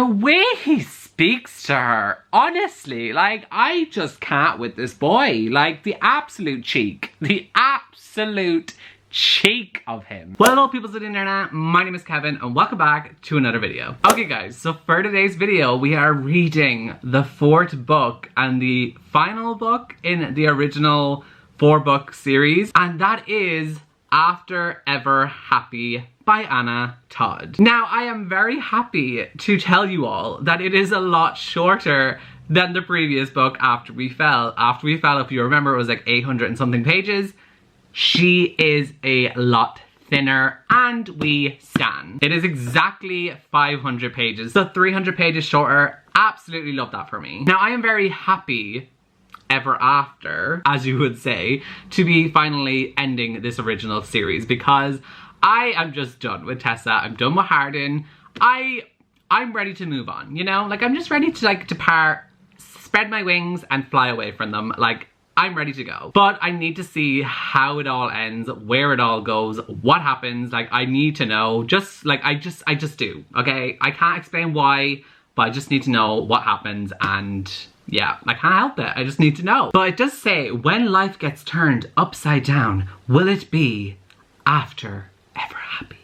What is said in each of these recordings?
The way he speaks to her, honestly, like, I just can't with this boy. Like, the absolute cheek. The absolute cheek of him. Well, hello peoples of the internet, my name is Kevin and welcome back to another video. Okay guys, so for today's video we are reading the fourth book and the final book in the original 4-book series, and that is After Ever Happy by Anna Todd. Now I am very happy to tell you all that it is a lot shorter than the previous book, After We Fell. After We Fell, if you remember, it was like 800 and something pages. She is a lot thinner and we stan. It is exactly 500 pages, so 300 pages shorter. Absolutely love that for me. Now I am very happy ever after, as you would say, to be finally ending this original series because I am just done with Tessa. I'm done with Hardin. I'm ready to move on, you know? Like, I'm just ready to like depart, spread my wings and fly away from them. Like, I'm ready to go. But I need to see how it all ends, where it all goes, what happens. Like, I need to know. Just like, I just do, okay? I can't explain why, but I just need to know what happens, and yeah, I can't help it. I just need to know. But it does say, when life gets turned upside down, will it be after ever happy?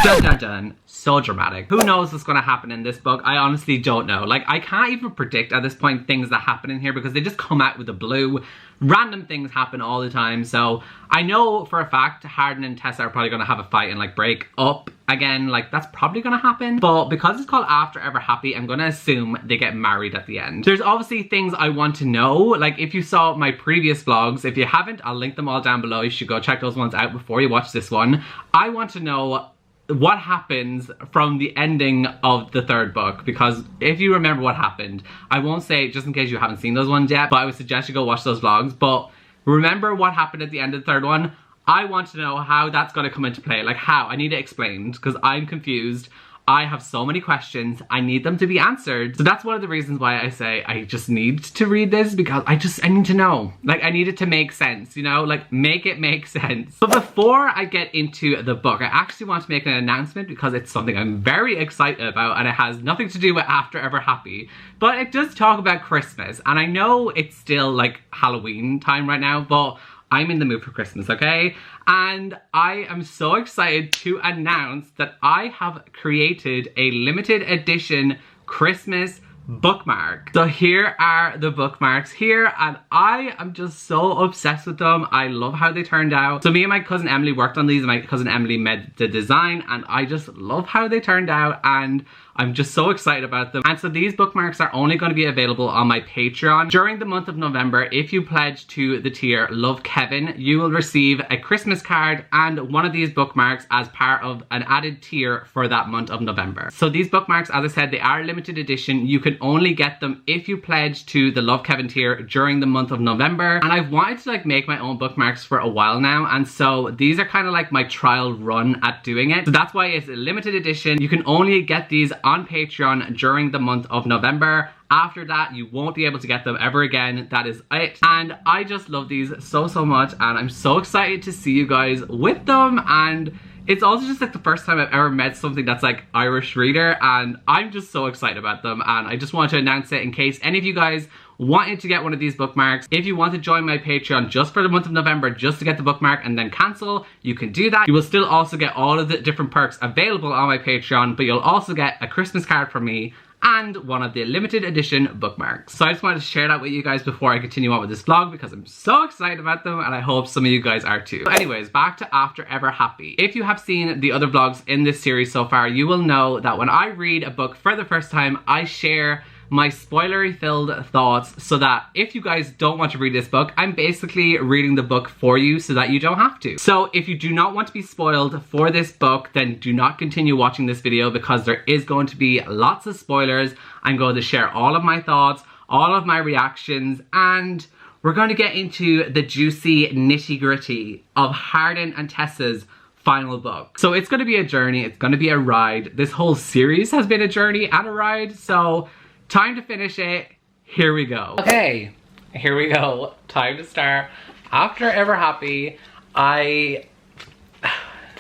Dun dun dun. So dramatic. Who knows what's gonna happen in this book? I honestly don't know. Like, I can't even predict at this point things that happen in here because they just come out with the blue. Random things happen all the time. So I know for a fact Hardin and Tessa are probably gonna have a fight and like break up again. Like, that's probably gonna happen. But because it's called After Ever Happy, I'm gonna assume they get married at the end. There's obviously things I want to know. Like, if you saw my previous vlogs, if you haven't, I'll link them all down below. You should go check those ones out before you watch this one. I want to know what happens from the ending of the third book, because if you remember what happened, I won't say it just in case you haven't seen those ones yet, but I would suggest you go watch those vlogs. But remember what happened at the end of the third one. I want to know how that's going to come into play. Like, how? I need it explained because I'm confused. I have so many questions. I need them to be answered. So that's one of the reasons why I say I just need to read this, because I need to know. Like, I need it to make sense, you know? Like, make it make sense. But before I get into the book, I actually want to make an announcement because it's something I'm very excited about and it has nothing to do with After Ever Happy. But it does talk about Christmas, and I know it's still like Halloween time right now, but I'm in the mood for Christmas, okay? And I am so excited to announce that I have created a limited edition Christmas bookmark. So here are the bookmarks here, and I am just so obsessed with them. I love how they turned out. So me and my cousin Emily worked on these, and my cousin Emily made the design, and I just love how they turned out, and I'm just so excited about them. And so these bookmarks are only going to be available on my Patreon. During the month of November, if you pledge to the tier Love Kevin, you will receive a Christmas card and one of these bookmarks as part of an added tier for that month of November. So these bookmarks, as I said, they are limited edition. You can only get them if you pledge to the Love Kevin tier during the month of November. And I've wanted to like make my own bookmarks for a while now, and so these are kind of like my trial run at doing it. So that's why it's a limited edition. You can only get these on Patreon during the month of November. After that, you won't be able to get them ever again. That is it. And I just love these so much, and I'm so excited to see you guys with them. And it's also just like the first time I've ever met something that's like Irish reader, and I'm just so excited about them. And I just want to announce it in case any of you guys wanted to get one of these bookmarks. If you want to join my Patreon just for the month of November, just to get the bookmark and then cancel, you can do that. You will still also get all of the different perks available on my Patreon, but you'll also get a Christmas card from me and one of the limited edition bookmarks. So I just wanted to share that with you guys before I continue on with this vlog because I'm so excited about them, and I hope some of you guys are too. So anyways, back to After Ever Happy. If you have seen the other vlogs in this series so far, you will know that when I read a book for the first time, I share my spoilery filled thoughts so that if you guys don't want to read this book, I'm basically reading the book for you so that you don't have to. So if you do not want to be spoiled for this book, then do not continue watching this video because there is going to be lots of spoilers. I'm going to share all of my thoughts, all of my reactions, and we're going to get into the juicy nitty-gritty of Hardin and Tessa's final book. So it's going to be a journey, it's going to be a ride. This whole series has been a journey and a ride, so time to finish it. Here we go. Okay, here we go. Time to start. After Ever Happy,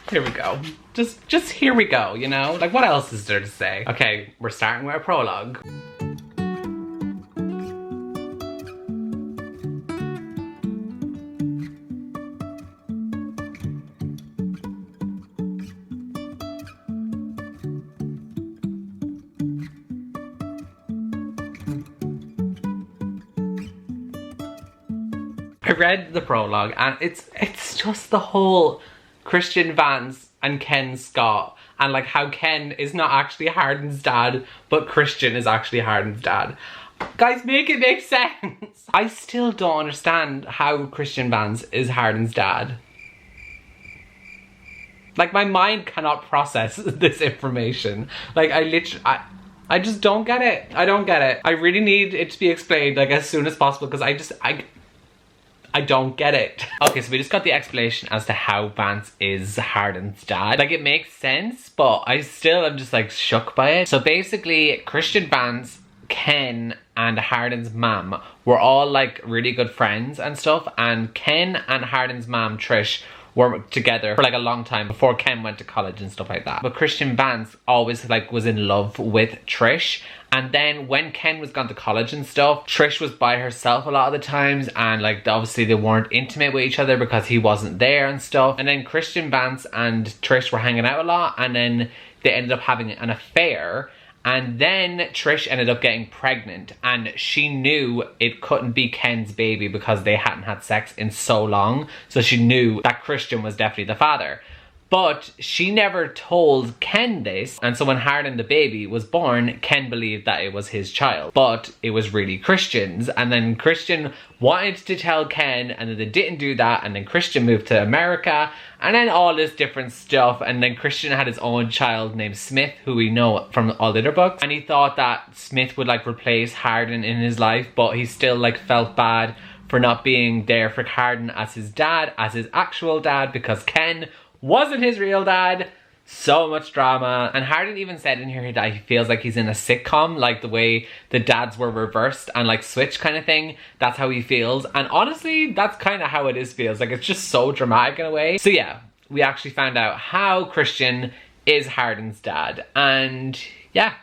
here we go. just here we go, you know? Like, what else is there to say? Okay, we're starting with a prologue. I read the prologue and it's just the whole Christian Vance and Ken Scott, and like how Ken is not actually Hardin's dad, but Christian is actually Hardin's dad. Guys, make it make sense. I still don't understand how Christian Vance is Hardin's dad. Like, my mind cannot process this information. Like, I just don't get it. I don't get it. I really need it to be explained, like, as soon as possible, because I don't get it. Okay, so we just got the explanation as to how Vance is Hardin's dad. Like, it makes sense, but I still am just like shook by it. So basically, Christian Vance, Ken, and Hardin's mom were all like really good friends and stuff, and Ken and Hardin's mom, Trish, were together for like a long time before Ken went to college and stuff like that. But Christian Vance always like was in love with Trish, and then when Ken was gone to college and stuff, Trish was by herself a lot of the times, and like obviously they weren't intimate with each other because he wasn't there and stuff. And then Christian Vance and Trish were hanging out a lot, and then they ended up having an affair. And then Trish ended up getting pregnant, and she knew it couldn't be Ken's baby because they hadn't had sex in so long. So she knew that Christian was definitely the father. But she never told Ken this, and so when Hardin the baby was born, Ken believed that it was his child, but it was really Christian's. And then Christian wanted to tell Ken, and then they didn't do that, and then Christian moved to America, and then all this different stuff. And then Christian had his own child named Smith, who we know from all the other books, and he thought that Smith would like replace Hardin in his life, but he still like felt bad for not being there for Hardin as his dad, as his actual dad, because Ken wasn't his real dad. So much drama. And Hardin even said in here that he feels like he's in a sitcom, like the way the dads were reversed and like switched kind of thing. That's how he feels. And honestly, that's kind of how it feels. Like, it's just so dramatic in a way. So yeah, we actually found out how Christian is Hardin's dad. And yeah,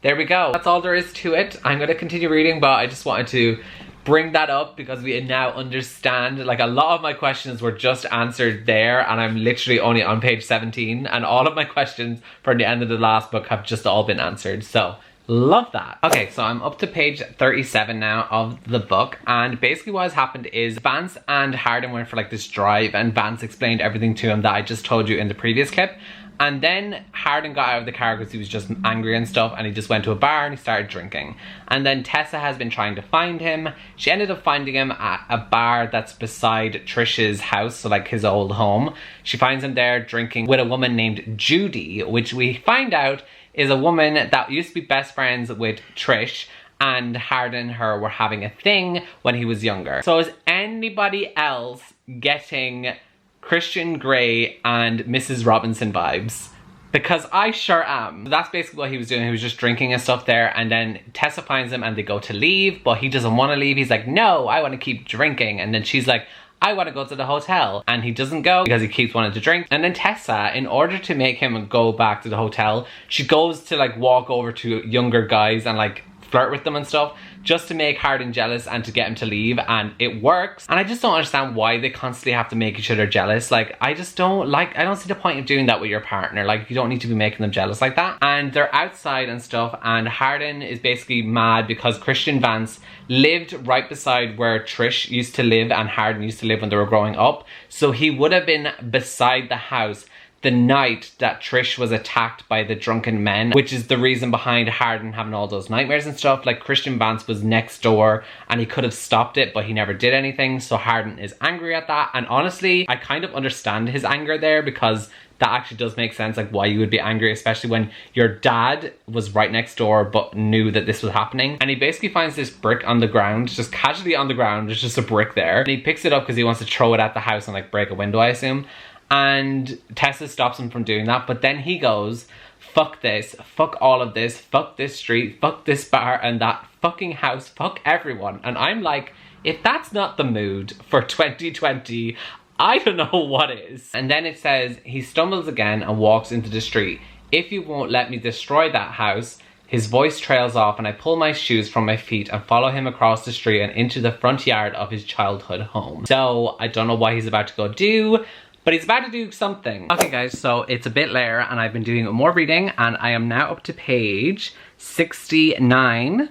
there we go. That's all there is to it. I'm going to continue reading, but I just wanted to bring that up because we now understand, like, a lot of my questions were just answered there, and I'm literally only on page 17, and all of my questions from the end of the last book have just all been answered, so love that. Okay, so I'm up to page 37 now of the book, and basically what has happened is Vance and Hardin went for like this drive, and Vance explained everything to him that I just told you in the previous clip. And then Hardin got out of the car because he was just angry and stuff, and he just went to a bar and he started drinking. And then Tessa has been trying to find him. She ended up finding him at a bar that's beside Trish's house, so like his old home. She finds him there drinking with a woman named Judy, which we find out is a woman that used to be best friends with Trish, and Hardin and her were having a thing when he was younger. So is anybody else getting Christian Grey and Mrs. Robinson vibes? Because I sure am. That's basically what he was doing. He was just drinking and stuff there, and then Tessa finds him and they go to leave, but he doesn't want to leave. He's like, no, I want to keep drinking. And then she's like, I want to go to the hotel. And he doesn't go because he keeps wanting to drink. And then Tessa, in order to make him go back to the hotel, she goes to like walk over to younger guys and like flirt with them and stuff, just to make Hardin jealous and to get him to leave, and it works. And I just don't understand why they constantly have to make each other jealous. Like, I don't see the point of doing that with your partner. Like, you don't need to be making them jealous like that. And they're outside and stuff, and Hardin is basically mad because Christian Vance lived right beside where Trish used to live and Hardin used to live when they were growing up. So he would have been beside the house the night that Trish was attacked by the drunken men, which is the reason behind Hardin having all those nightmares and stuff. Like, Christian Vance was next door and he could have stopped it, but he never did anything, so Hardin is angry at that. And honestly, I kind of understand his anger there, because that actually does make sense, like why you would be angry, especially when your dad was right next door but knew that this was happening. And he basically finds this brick on the ground, just casually on the ground. There's just a brick there, and he picks it up because he wants to throw it at the house and like break a window, I assume. And Tessa stops him from doing that, but then he goes, fuck this, fuck all of this, fuck this street, fuck this bar and that fucking house, fuck everyone. And I'm like, if that's not the mood for 2020, I don't know what is. And then it says, he stumbles again and walks into the street. If you won't let me destroy that house. His voice trails off and I pull my shoes from my feet and follow him across the street and into the front yard of his childhood home. So I don't know what he's about to go do, but he's about to do something. Okay guys, so it's a bit later and I've been doing more reading and I am now up to page 69.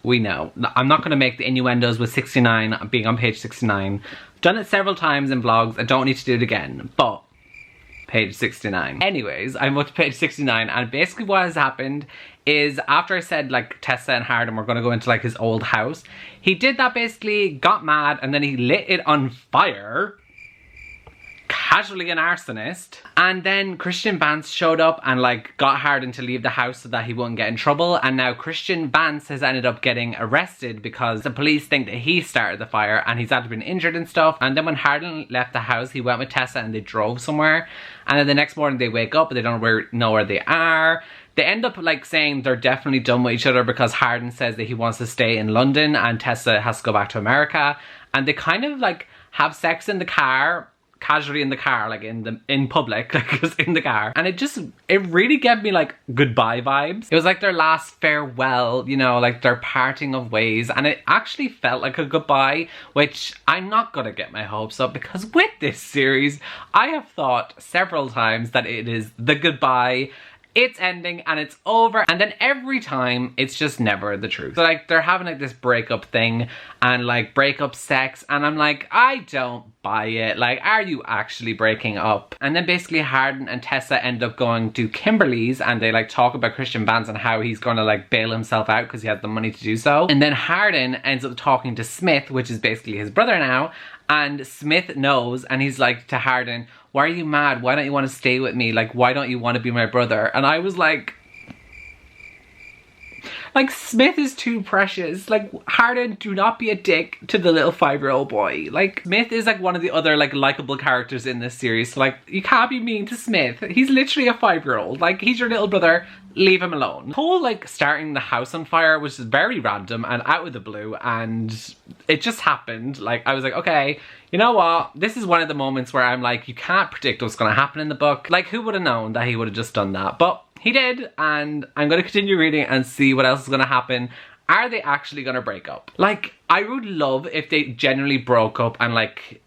We know. I'm not going to make the innuendos with 69 being on page 69. I've done it several times in vlogs. I don't need to do it again, but page 69. Anyways, I'm up to page 69 and basically what has happened is after I said like Tessa and Harden were going to go into like his old house, he did that basically, got mad and then he lit it on fire. Casually an arsonist. And then Christian Vance showed up and like got Harden to leave the house so that he wouldn't get in trouble. And now Christian Vance has ended up getting arrested because the police think that he started the fire and he's actually been injured and stuff. And then when Harden left the house, he went with Tessa and they drove somewhere. And then the next morning they wake up but they don't know where they are. They end up like saying they're definitely done with each other because Harden says that he wants to stay in London and Tessa has to go back to America. And they kind of like have sex in the car, casually in the car, like in public, like just in the car. And it really gave me like goodbye vibes. It was like their last farewell, you know, like their parting of ways. And it actually felt like a goodbye, which I'm not gonna get my hopes up because with this series, I have thought several times that it is the goodbye. It's ending and it's over, and then every time it's just never the truth. So like they're having like this breakup thing and like breakup sex and I'm like, I don't buy it. Like, are you actually breaking up? And then basically Harden and Tessa end up going to Kimberly's and they like talk about Christian Vance and how he's gonna like bail himself out because he has the money to do so. And then Harden ends up talking to Smith, which is basically his brother now, and Smith knows and he's like to Harden, why are you mad? Why don't you want to stay with me? Like, why don't you want to be my brother? And I was like, Smith is too precious. Like, Harden, do not be a dick to the little 5-year-old boy. Like, Smith is like one of the other like likable characters in this series. So like, you can't be mean to Smith. He's literally a 5-year-old. Like, he's your little brother. Leave him alone. The whole like starting the house on fire was very random and out of the blue and it just happened. Like, I was like, okay, you know what? This is one of the moments where I'm like, you can't predict what's going to happen in the book. Like, who would have known that he would have just done that? But he did, and I'm going to continue reading and see what else is going to happen. Are they actually going to break up? Like, I would love if they genuinely broke up and like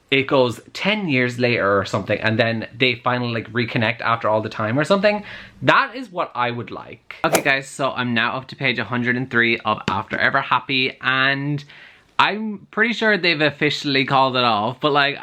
it goes 10 years later or something and then they finally like reconnect after all the time or something. That is what I would like. Okay guys, so I'm now up to page 103 of After Ever Happy and I'm pretty sure they've officially called it off, but like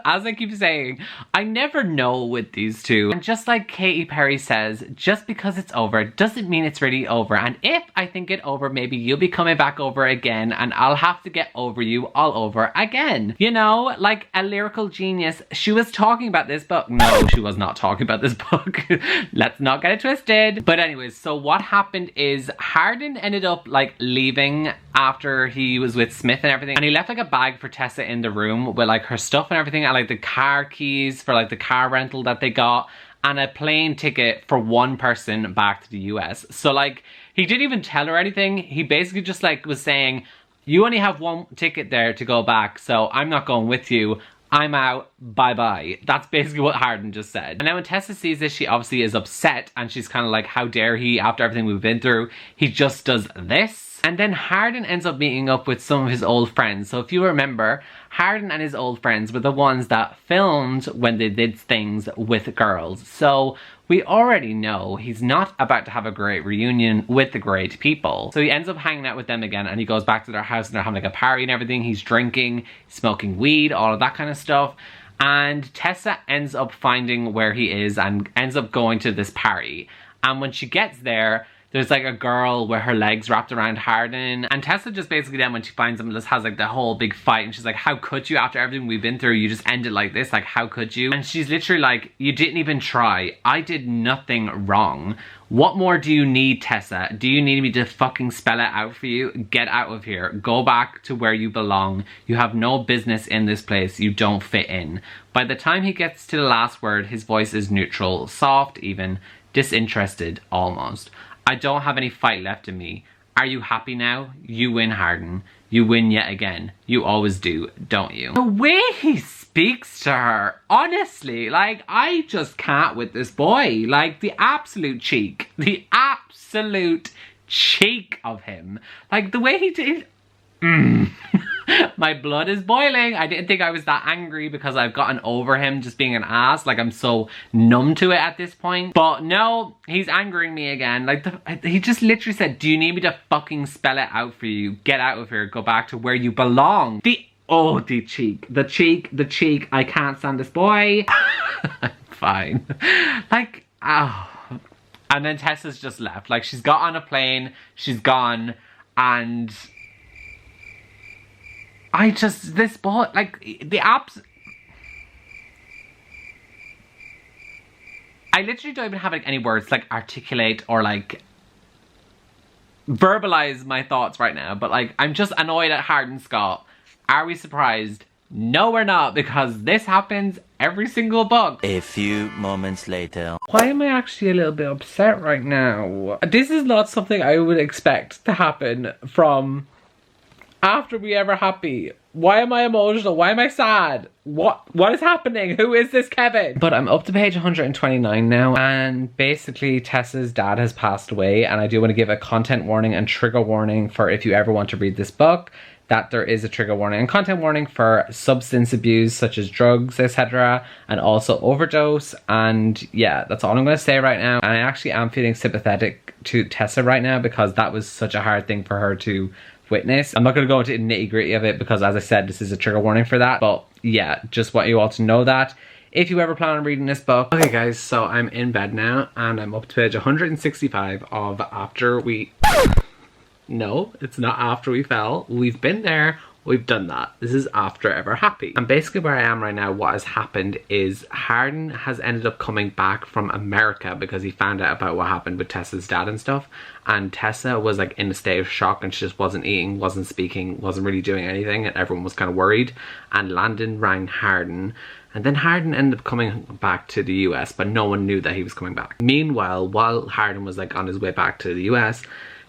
as I keep saying, I never know with these two. And just like Katy Perry says, just because it's over doesn't mean it's really over. And if I think it over, maybe you'll be coming back over again and I'll have to get over you all over again. You know, like a lyrical genius. She was talking about this book. No, she was not talking about this book. Let's not get it twisted. But anyways, so what happened is Harden ended up like leaving after he was with Smith and everything, and he left like a bag for Tessa in the room with like her stuff and everything and like the car keys for like the car rental that they got and a plane ticket for one person back to the US. So like he didn't even tell her anything. He basically just like was saying, you only have one ticket there to go back, so I'm not going with you. I'm out, bye-bye. That's basically what Harden just said. And now when Tessa sees this, she obviously is upset and she's kind of like, how dare he, after everything we've been through, he just does this. And then Harden ends up meeting up with some of his old friends. So if you remember, Harden and his old friends were the ones that filmed when they did things with girls. So we already know he's not about to have a great reunion with the great people. So he ends up hanging out with them again and he goes back to their house and they're having like a party and everything. He's drinking, smoking weed, all of that kind of stuff. And Tessa ends up finding where he is and ends up going to this party. And when she gets there, there's like a girl with her legs wrapped around Harden. And Tessa just basically then when she finds him just has like the whole big fight. And she's like, how could you, after everything we've been through, you just end it like this? Like, how could you? And she's literally like, you didn't even try. I did nothing wrong. What more do you need, Tessa? Do you need me to fucking spell it out for you? Get out of here. Go back to where you belong. You have no business in this place. You don't fit in. By the time he gets to the last word, his voice is neutral, soft even, disinterested almost. I don't have any fight left in me. Are you happy now? You win, Harden. You win yet again. You always do, don't you? The way he speaks to her. Honestly, like, I just can't with this boy. Like, the absolute cheek. The absolute cheek of him. Like, the way he did... My blood is boiling. I didn't think I was that angry because I've gotten over him just being an ass. Like, I'm so numb to it at this point. But no, he's angering me again. Like, he just literally said, do you need me to fucking spell it out for you? Get out of here. Go back to where you belong. Oh, the cheek. The cheek. I can't stand this boy. Fine. Like, oh. And then Tessa's just left. Like, she's got on a plane. She's gone. And... this boy, like, the apps... I literally don't even have, like, any words, like, articulate or, like, verbalize my thoughts right now. But, like, I'm just annoyed at Hardin Scott. Are we surprised? No, we're not, because this happens every single book. A few moments later. Why am I actually a little bit upset right now? This is not something I would expect to happen from... After We Ever Happy. Why am I emotional? Why am I sad? What is happening? Who is this Kevin? But I'm up to page 129 now, and basically Tessa's dad has passed away, and I do want to give a content warning and trigger warning for if you ever want to read this book, that there is a trigger warning and content warning for substance abuse such as drugs, etc., and also overdose. And yeah, that's all I'm going to say right now. And I actually am feeling sympathetic to Tessa right now because that was such a hard thing for her to witness. I'm not going to go into the nitty gritty of it because, as I said, this is a trigger warning for that. But yeah, just want you all to know that if you ever plan on reading this book. Okay guys, so I'm in bed now and I'm up to page 165 of After We... No, it's not After We Fell. We've been there. We've done that. This is After Ever Happy. And basically where I am right now, what has happened is Hardin has ended up coming back from America because he found out about what happened with Tessa's dad and stuff. And Tessa was like in a state of shock and she just wasn't eating, wasn't speaking, wasn't really doing anything, and everyone was kind of worried. And Landon rang Hardin. And then Hardin ended up coming back to the US, but no one knew that he was coming back. Meanwhile, while Hardin was like on his way back to the US,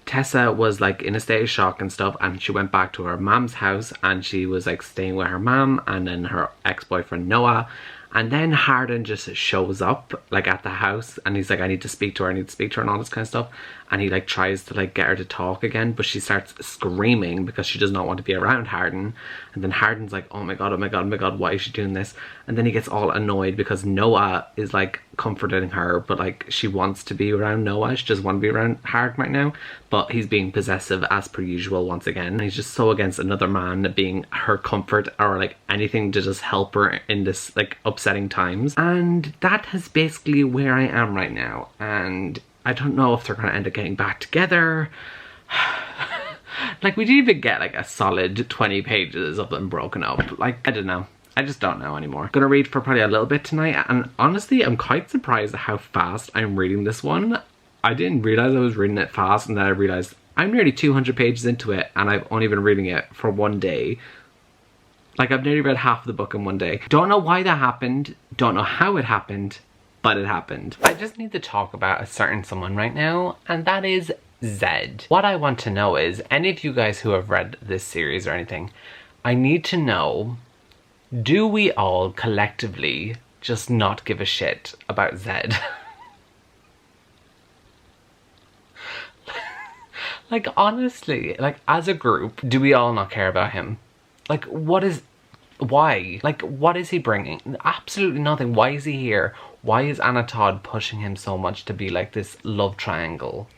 Tessa was like in a state of shock and stuff, and she went back to her mom's house and she was like staying with her mom and then her ex-boyfriend Noah. And then Hardin just shows up like at the house and he's like, I need to speak to her, and all this kind of stuff. And he like tries to like get her to talk again, but she starts screaming because she does not want to be around Hardin. And then Hardin's like, oh my god, oh my god, oh my god, why is she doing this? And then he gets all annoyed because Noah is like comforting her, but like she wants to be around Noah. She doesn't want to be around Hardin right now, but he's being possessive as per usual once again. And he's just so against another man being her comfort or like anything to just help her in this like upsetting times. And that is basically where I am right now. And I don't know if they're going to end up getting back together. Like, we didn't even get like a solid 20 pages of them broken up. Like, I don't know. I just don't know anymore. Gonna read for probably a little bit tonight, and honestly, I'm quite surprised at how fast I'm reading this one. I didn't realize I was reading it fast, and then I realized I'm nearly 200 pages into it, and I've only been reading it for one day. Like, I've nearly read half of the book in one day. Don't know why that happened. Don't know how it happened. But it happened. I just need to talk about a certain someone right now, and that is Zed. What I want to know is, any of you guys who have read this series or anything, I need to know, do we all collectively just not give a shit about Zed? Like, honestly, like, as a group, do we all not care about him? Like, why? Like, what is he bringing? Absolutely nothing. Why is he here? Why is Anna Todd pushing him so much to be like this love triangle?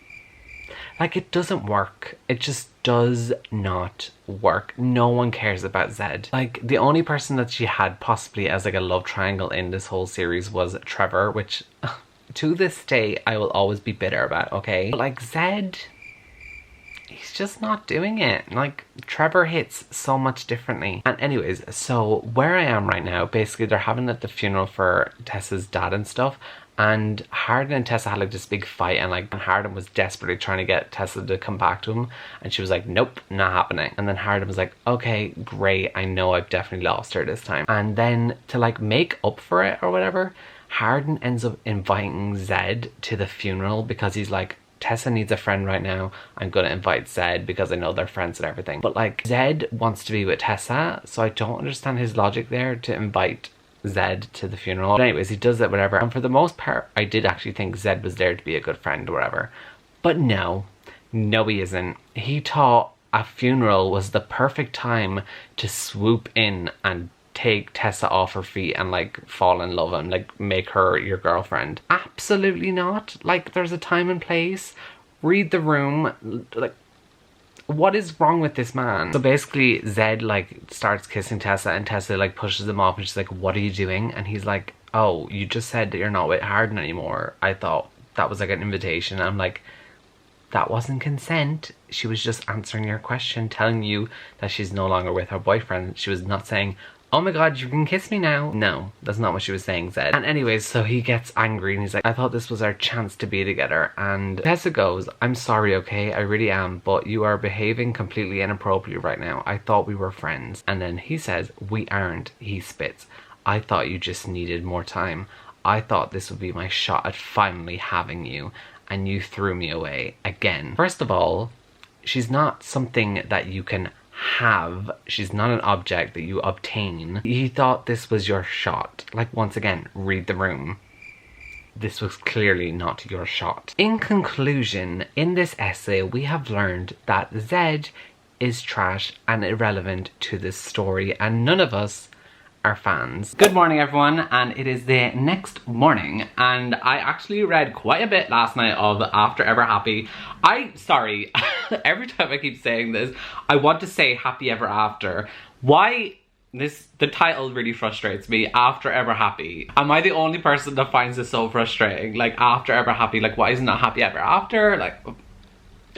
Like, it doesn't work. It just does not work. No one cares about Zed. Like, the only person that she had possibly as like a love triangle in this whole series was Trevor, which to this day I will always be bitter about, okay? But like, Zed, he's just not doing it. Like, Trevor hits so much differently. And anyways, so where I am right now, basically they're having like the funeral for Tessa's dad and stuff, and Hardin and Tessa had like this big fight, and like Hardin was desperately trying to get Tessa to come back to him, and she was like, nope, not happening. And then Hardin was like, okay, great, I know I've definitely lost her this time. And then to like make up for it or whatever, Hardin ends up inviting Zed to the funeral because he's like, Tessa needs a friend right now. I'm gonna invite Zed because I know they're friends and everything. But like, Zed wants to be with Tessa, so I don't understand his logic there to invite Zed to the funeral. But anyways, he does it, whatever. And for the most part, I did actually think Zed was there to be a good friend or whatever. But no, he isn't. He thought a funeral was the perfect time to swoop in and take Tessa off her feet and like fall in love and like make her your girlfriend. Absolutely not. Like, there's a time and place. Read the room. Like, what is wrong with this man? So basically Zed like starts kissing Tessa and Tessa like pushes him off and she's like, what are you doing? And he's like, oh, you just said that you're not with Harden anymore. I thought that was like an invitation. I'm like, that wasn't consent. She was just answering your question, telling you that she's no longer with her boyfriend. She was not saying, oh my god, you can kiss me now. No, that's not what she was saying, Zed. And anyways, so he gets angry and he's like, I thought this was our chance to be together. And Tessa goes, I'm sorry, okay? I really am, but you are behaving completely inappropriately right now. I thought we were friends. And then he says, we aren't. He spits. I thought you just needed more time. I thought this would be my shot at finally having you. And you threw me away again. First of all, she's not something that you can have. She's not an object that you obtain. He thought this was your shot. Like, once again, read the room. This was clearly not your shot. In conclusion, in this essay, we have learned that Zed is trash and irrelevant to this story, and none of us are fans. Good morning, everyone, and it is the next morning, and I actually read quite a bit last night of After Ever Happy. Sorry, every time I keep saying this, I want to say Happy Ever After. Why? The title really frustrates me. After Ever Happy. Am I the only person that finds this so frustrating? Like, After Ever Happy, like, why isn't it Happy Ever After? Like,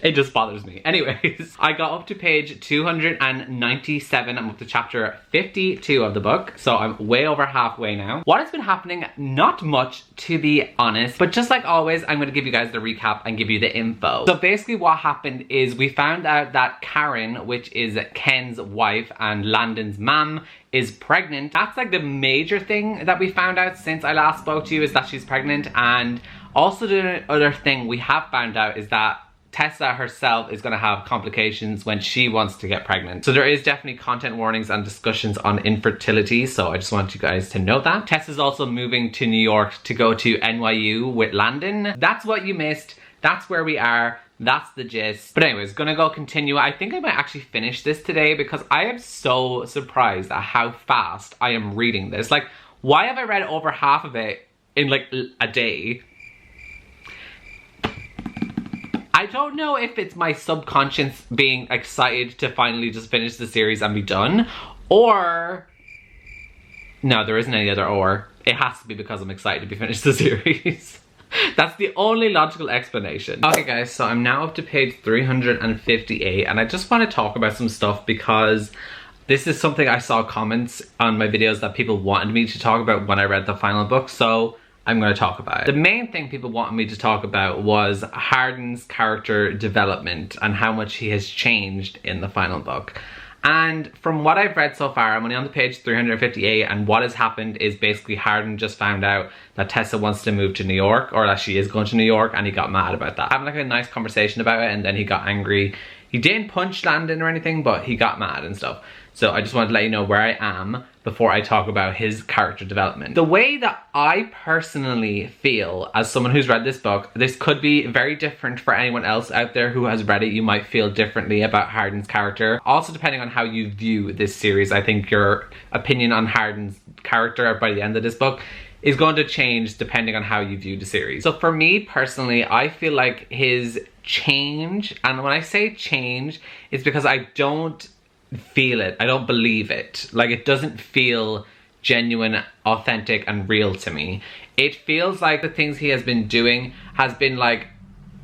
it just bothers me. Anyways, I got up to page 297. I'm up to chapter 52 of the book, so I'm way over halfway now. What has been happening? Not much, to be honest, but just like always, I'm going to give you guys the recap and give you the info. So basically what happened is we found out that Karen, which is Ken's wife and Landon's mom, is pregnant. That's like the major thing that we found out since I last spoke to you, is that she's pregnant. And also the other thing we have found out is that Tessa herself is going to have complications when she wants to get pregnant. So there is definitely content warnings and discussions on infertility, so I just want you guys to know that. Tessa's also moving to New York to go to NYU with Landon. That's what you missed. That's where we are. That's the gist. But anyways, gonna go continue. I think I might actually finish this today because I am so surprised at how fast I am reading this. Like, why have I read over half of it in like a day? I don't know if it's my subconscious being excited to finally just finish the series and be done, or... No, there isn't any other or. It has to be because I'm excited to be finished the series. That's the only logical explanation. Okay guys, so I'm now up to page 358 and I just want to talk about some stuff because this is something I saw comments on my videos that people wanted me to talk about when I read the final book, so I'm going to talk about it. The main thing people wanted me to talk about was Harden's character development and how much he has changed in the final book. And from what I've read so far, I'm only on the page 358, and what has happened is basically Harden just found out that Tessa wants to move to New York, or that she is going to New York, and he got mad about that. Having like a nice conversation about it, and then he got angry. He didn't punch Landon or anything, but he got mad and stuff. So I just wanted to let you know where I am before I talk about his character development. The way that I personally feel as someone who's read this book, this could be very different for anyone else out there who has read it. You might feel differently about Harden's character. Also, depending on how you view this series, I think your opinion on Harden's character by the end of this book is going to change depending on how you view the series. So for me personally, I feel like his change, and when I say change, it's because I don't feel it. I don't believe it. Like, it doesn't feel genuine, authentic, and real to me. It feels like the things he has been doing has been like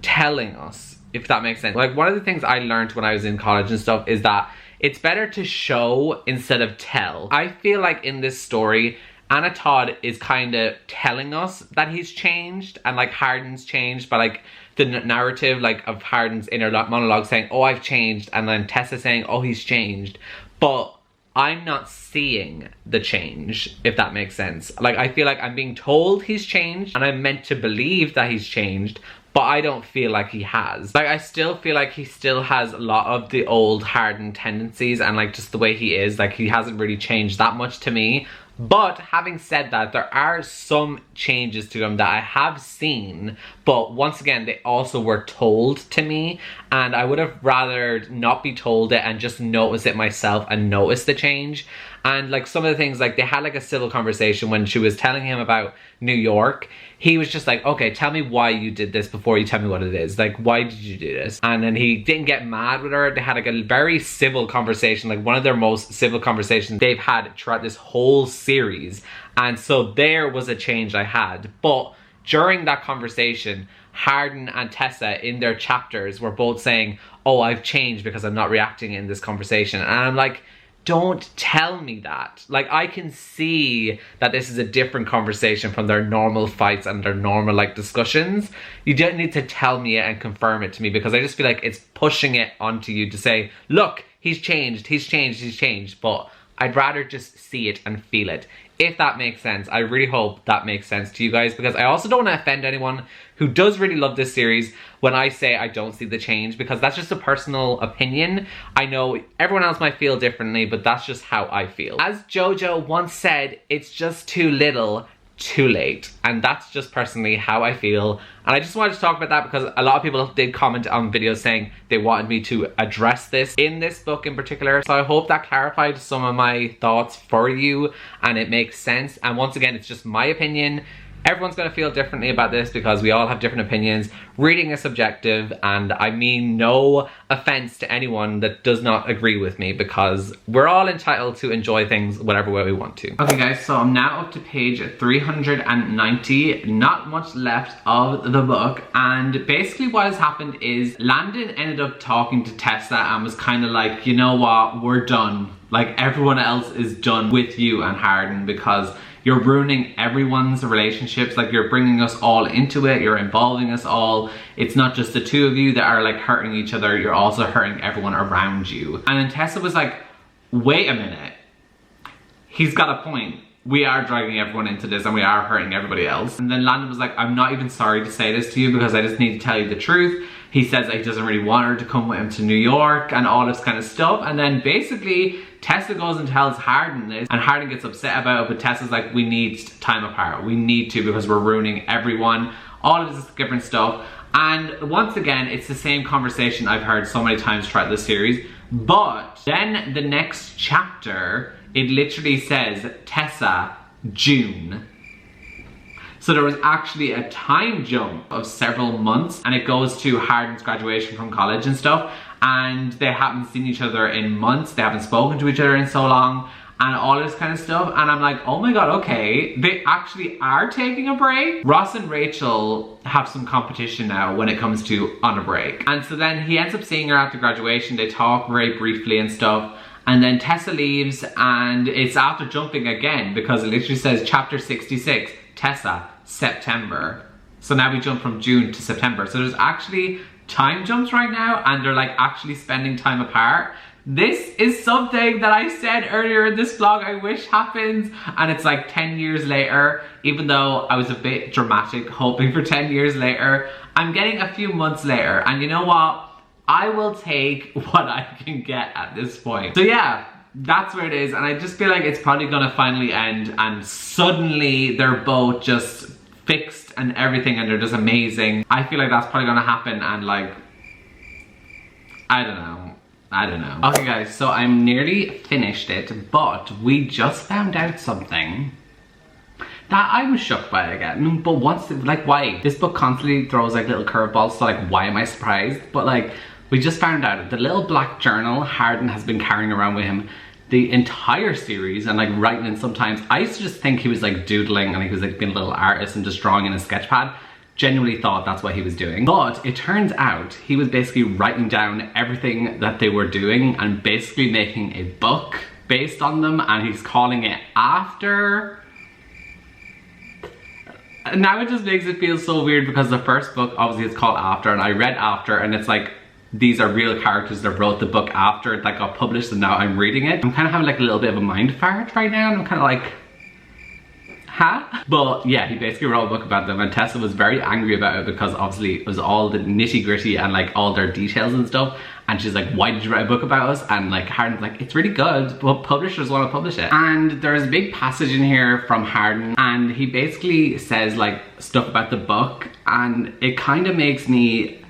telling us, if that makes sense. Like, one of the things I learned when I was in college and stuff is that it's better to show instead of tell. I feel like in this story, Anna Todd is kind of telling us that he's changed and like Harden's changed, but like the narrative like of Harden's inner monologue saying, oh, I've changed, and then Tessa saying, oh, he's changed, but I'm not seeing the change, if that makes sense. Like, I feel like I'm being told he's changed and I'm meant to believe that he's changed, but I don't feel like he has. Like, I still feel like he still has a lot of the old hardened tendencies and like just the way he is. Like, he hasn't really changed that much to me. But having said that, there are some changes to him that I have seen, but once again, they also were told to me, and I would have rather not be told it and just notice it myself and notice the change. And like some of the things, like they had like a civil conversation when she was telling him about New York. He was just like, okay, tell me why you did this before you tell me what it is. Like, why did you do this? And then he didn't get mad with her. They had like a very civil conversation, like one of their most civil conversations they've had throughout this whole series. And so there was a change I had. But during that conversation, Hardin and Tessa in their chapters were both saying, oh, I've changed because I'm not reacting in this conversation. And I'm like, don't tell me that. Like, I can see that this is a different conversation from their normal fights and their normal like discussions. You don't need to tell me it and confirm it to me, because I just feel like it's pushing it onto you to say, look, he's changed, he's changed, he's changed. But I'd rather just see it and feel it. If that makes sense. I really hope that makes sense to you guys, because I also don't want to offend anyone who does really love this series when I say I don't see the change, because that's just a personal opinion. I know everyone else might feel differently, but that's just how I feel. As JoJo once said, it's just too little, too late. And that's just personally how I feel. And I just wanted to talk about that because a lot of people did comment on videos saying they wanted me to address this in this book in particular. So I hope that clarified some of my thoughts for you and it makes sense. And once again, it's just my opinion. Everyone's going to feel differently about this because we all have different opinions. Reading is subjective, and I mean no offense to anyone that does not agree with me, because we're all entitled to enjoy things whatever way we want to. Okay guys, so I'm now up to page 390, not much left of the book, and basically what has happened is Landon ended up talking to Tessa and was kind of like, you know what, we're done. Like, everyone else is done with you and Hardin, because you're ruining everyone's relationships. Like, you're bringing us all into it, you're involving us all. It's not just the two of you that are like hurting each other, you're also hurting everyone around you. And then Tessa was like, wait a minute, he's got a point. We are dragging everyone into this and we are hurting everybody else. And then Landon was like, I'm not even sorry to say this to you because I just need to tell you the truth. He says that he doesn't really want her to come with him to New York and all this kind of stuff. And then basically Tessa goes and tells Hardin this, and Hardin gets upset about it, but Tessa's like, we need time apart. We need to, because we're ruining everyone. All of this different stuff. And once again, it's the same conversation I've heard so many times throughout the series. But then the next chapter, it literally says Tessa, June. So there was actually a time jump of several months, and it goes to Hardin's graduation from college and stuff, and they haven't seen each other in months, they haven't spoken to each other in so long, and all this kind of stuff. And I'm like, oh my god, okay, they actually are taking a break. Ross and Rachel have some competition now when it comes to on a break. And so then he ends up seeing her after graduation, they talk very briefly and stuff, and then Tessa leaves, and it's after jumping again, because it literally says chapter 66, Tessa, September. So now we jump from June to September. So there's actually time jumps right now, and they're like actually spending time apart. This is something that I said earlier in this vlog I wish happens, and it's like 10 years later, even though I was a bit dramatic hoping for 10 years later. I'm getting a few months later, and you know what? I will take what I can get at this point. So yeah, that's where it is, and I just feel like it's probably gonna finally end and suddenly they're both just fixed and everything and they're just amazing. I feel like that's probably gonna happen, and like, I don't know. Okay guys, so I'm nearly finished it, but we just found out something that I was shocked by again. But once, like, why? This book constantly throws like little curveballs, so like, why am I surprised? But like, we just found out the little black journal Hardin has been carrying around with him the entire series, and like writing in sometimes. I used to just think he was like doodling and he was like being a little artist and just drawing in a sketch pad. Genuinely thought that's what he was doing. But it turns out he was basically writing down everything that they were doing and basically making a book based on them, and he's calling it After. And now it just makes it feel so weird because the first book obviously it's called After, and I read After and it's like, these are real characters that wrote the book after that got published, and now I'm reading it. I'm kind of having like a little bit of a mind fart right now, and I'm kind of like, Huh? But yeah, he basically wrote a book about them, and Tessa was very angry about it because obviously it was all the nitty gritty and like all their details and stuff. And she's like, why did you write a book about us? And like Harden's like, it's really good, but publishers want to publish it. And there's a big passage in here from Harden, and he basically says like stuff about the book, and it kind of makes me,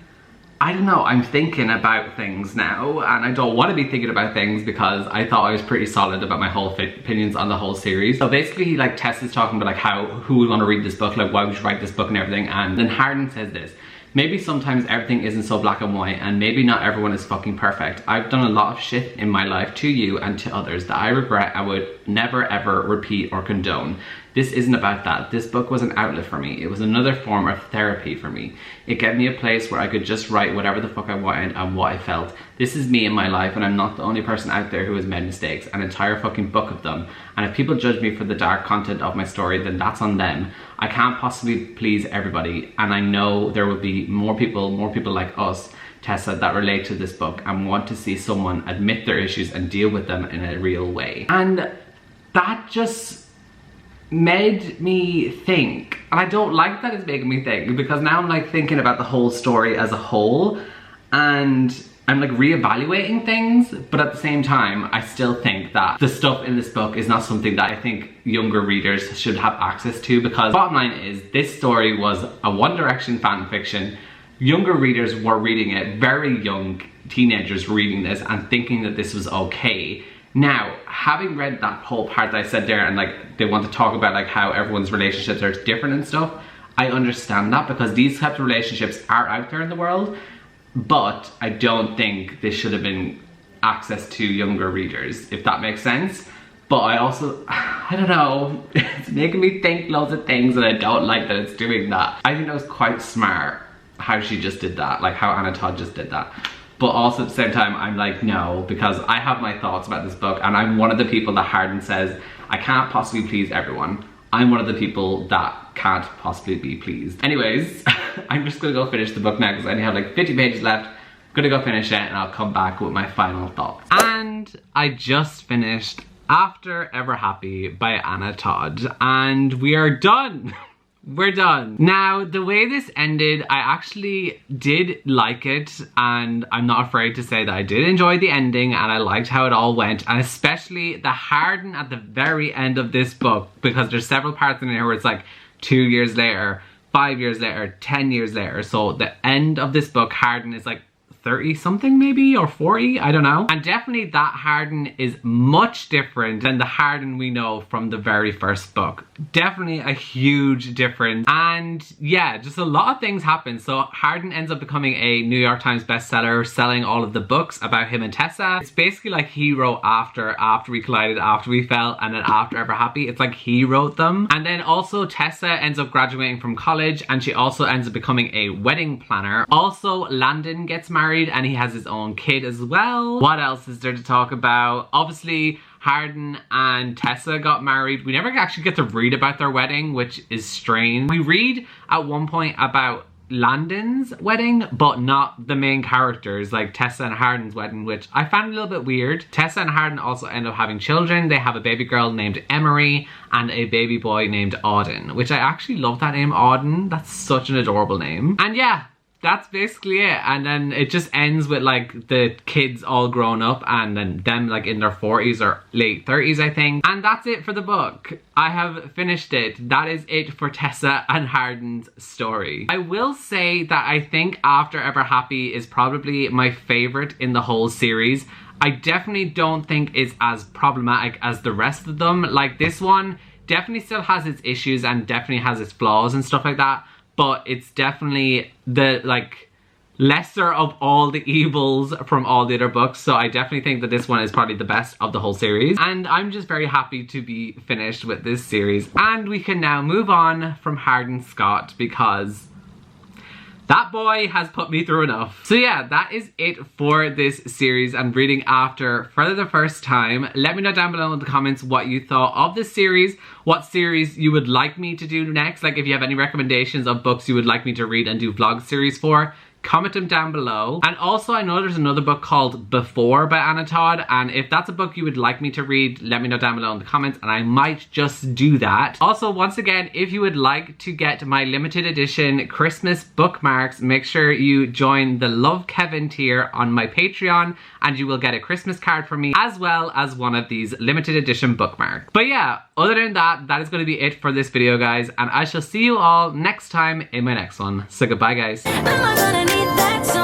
I don't know, I'm thinking about things now, and I don't want to be thinking about things because I thought I was pretty solid about my whole opinions on the whole series. So basically like Tessa's talking about like who would want to read this book, like why would you write this book and everything, and then Harden says this: maybe sometimes everything isn't so black and white, and maybe not everyone is fucking perfect. I've done a lot of shit in my life to you and to others that I regret I would never ever repeat or condone. This isn't about that. This book was an outlet for me. It was another form of therapy for me. It gave me a place where I could just write whatever the fuck I wanted and what I felt. This is me in my life, and I'm not the only person out there who has made mistakes, an entire fucking book of them. And if people judge me for the dark content of my story, then that's on them. I can't possibly please everybody, and I know there will be more people like us, Tessa, that relate to this book and want to see someone admit their issues and deal with them in a real way. And that just made me think, and I don't like that it's making me think, because now I'm like thinking about the whole story as a whole, and I'm like reevaluating things, but at the same time I still think that the stuff in this book is not something that I think younger readers should have access to, because bottom line is this story was a One Direction fan fiction. Younger readers were reading it, very young teenagers reading this and thinking that this was okay. Now, having read that whole part that I said there, and like they want to talk about like how everyone's relationships are different and stuff, I understand that because these types of relationships are out there in the world, but I don't think this should have been access to younger readers, if that makes sense. But I also, I don't know, it's making me think loads of things and I don't like that it's doing that. I think that was quite smart how she just did that, like how Anna Todd just did that. But also at the same time, I'm like, no, because I have my thoughts about this book, and I'm one of the people that Harden says, I can't possibly please everyone. I'm one of the people that can't possibly be pleased. Anyways, I'm just gonna go finish the book now because I only have like 50 pages left. I'm gonna go finish it and I'll come back with my final thoughts. And I just finished After Ever Happy by Anna Todd, and we are done. We're done. Now, the way this ended, I actually did like it, and I'm not afraid to say that I did enjoy the ending and I liked how it all went, and especially the Harden at the very end of this book, because there's several parts in here where it's like 2 years later, 5 years later, 10 years later. So the end of this book, Harden is like 30 something maybe, or 40, I don't know. And definitely that Harden is much different than the Harden we know from the very first book. Definitely a huge difference. And yeah, just a lot of things happen. So Harden ends up becoming a New York Times bestseller, selling all of the books about him and Tessa. It's basically like he wrote After We Collided, After We Fell, and then After Ever Happy. It's like he wrote them. And then also Tessa ends up graduating from college, and she also ends up becoming a wedding planner. Also, Landon gets married and he has his own kid as well. What else is there to talk about? Obviously, Harden and Tessa got married. We never actually get to read about their wedding, which is strange. We read at one point about Landon's wedding, but not the main characters, like Tessa and Harden's wedding, which I found a little bit weird. Tessa and Harden also end up having children. They have a baby girl named Emery and a baby boy named Auden, which I actually love that name, Auden. That's such an adorable name. And yeah, that's basically it. And then it just ends with like the kids all grown up and then them like in their 40s or late 30s, I think. And that's it for the book. I have finished it. That is it for Tessa and Harden's story. I will say that I think After Ever Happy is probably my favorite in the whole series. I definitely don't think it's as problematic as the rest of them. Like this one definitely still has its issues and definitely has its flaws and stuff like that. But it's definitely the like lesser of all the evils from all the other books. So I definitely think that this one is probably the best of the whole series. And I'm just very happy to be finished with this series. And we can now move on from Harden Scott because that boy has put me through enough. So yeah, that is it for this series. I'm reading After for the first time. Let me know down below in the comments what you thought of this series, what series you would like me to do next. Like if you have any recommendations of books you would like me to read and do vlog series for, comment them down below. And also I know there's another book called Before by Anna Todd, and if that's a book you would like me to read, let me know down below in the comments and I might just do that. Also, once again, if you would like to get my limited edition Christmas bookmarks, make sure you join the Love Kevin tier on my Patreon and you will get a Christmas card from me as well as one of these limited edition bookmarks. But yeah, other than that, that is going to be it for this video, guys, and I shall see you all next time in my next one. So goodbye, guys. Am I gonna need that song?